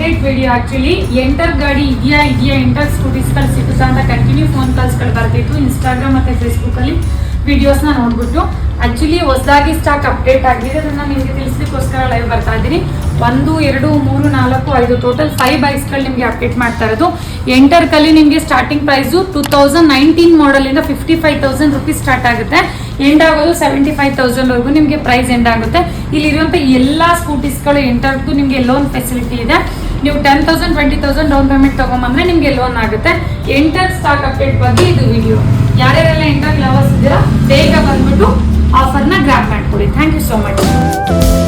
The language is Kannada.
Update video. ಆಕ್ಚುಲಿ ಎಂಟರ್ ಗಾಡಿ ಇದೆಯಾ ಎಂಟರ್ ಸ್ಕೂಟೀಸ್ಗಳು ಸಿಗುತ್ತಾ ಅಂತ ಕಂಟಿನ್ಯೂ ಫೋನ್ ಕಾಲ್ಸ್ಗಳು ಬರ್ತಿತ್ತು ಇನ್ಸ್ಟಾಗ್ರಾಮ್ ಮತ್ತು ಫೇಸ್ಬುಕ್ಕಲ್ಲಿ ವಿಡಿಯೋಸ್ನ ನೋಡ್ಬಿಟ್ಟು. ಆ್ಯಕ್ಚುಲಿ ಹೊಸದಾಗಿ ಸ್ಟಾಕ್ ಅಪ್ಡೇಟ್ ಆಗಿದೆ, ಅದನ್ನು ನಿಮಗೆ ತಿಳಿಸ್ಲಿಕ್ಕೋಸ್ಕರ ಲೈವ್ ಬರ್ತಾ ಇದ್ದೀನಿ. 1, 2, 3, 4, 5 ಟೋಟಲ್ 5 ಬೈಕ್ಸ್ಗಳು ನಿಮಗೆ ಅಪ್ಡೇಟ್ ಮಾಡ್ತಾ ಇರೋದು. ಎಂಟರ್ಕಲ್ಲಿ ನಿಮಗೆ ಸ್ಟಾರ್ಟಿಂಗ್ ಪ್ರೈಸು 2019 ಮಾಡಲಿಂದ 55,000 ರುಪೀಸ್ ಸ್ಟಾರ್ಟ್ ಆಗುತ್ತೆ. ಎಂಡ್ ಆಗೋದು 75,000ವರೆಗೂ ನಿಮಗೆ ಪ್ರೈಸ್ ಎಂಡ್ ಆಗುತ್ತೆ. ಇಲ್ಲಿರುವಂಥ ಎಲ್ಲ ಸ್ಕೂಟೀಸ್ಗಳು ಎಂಟರ್ದು ನಿಮಗೆ ಲೋನ್ ಫೆಸಿಲಿಟಿ ಇದೆ. ನೀವು 10,000 20,000 ಡೌನ್ ಪೇಮೆಂಟ್ ತೊಗೊಂಬಂದ್ರೆ ನಿಮಗೆ ಲೋನ್ ಆಗುತ್ತೆ. ಎಂಟರ್ ಸ್ಟಾಕ್ ಅಪ್ಡೇಟ್ ಬಗ್ಗೆ ಇದು ವಿಡಿಯೋ. ಯಾರ್ಯಾರೆಲ್ಲ ಎಂಟರ್ ಲವರ್ಸ್ ಇದ್ದೀರಾ ಬೇಗ ಬಂದ್ಬಿಟ್ಟು ಆಫರ್ನ ಗ್ರಾಪ್ ಮಾಡ್ಕೊಳ್ಳಿ. Thank you so much.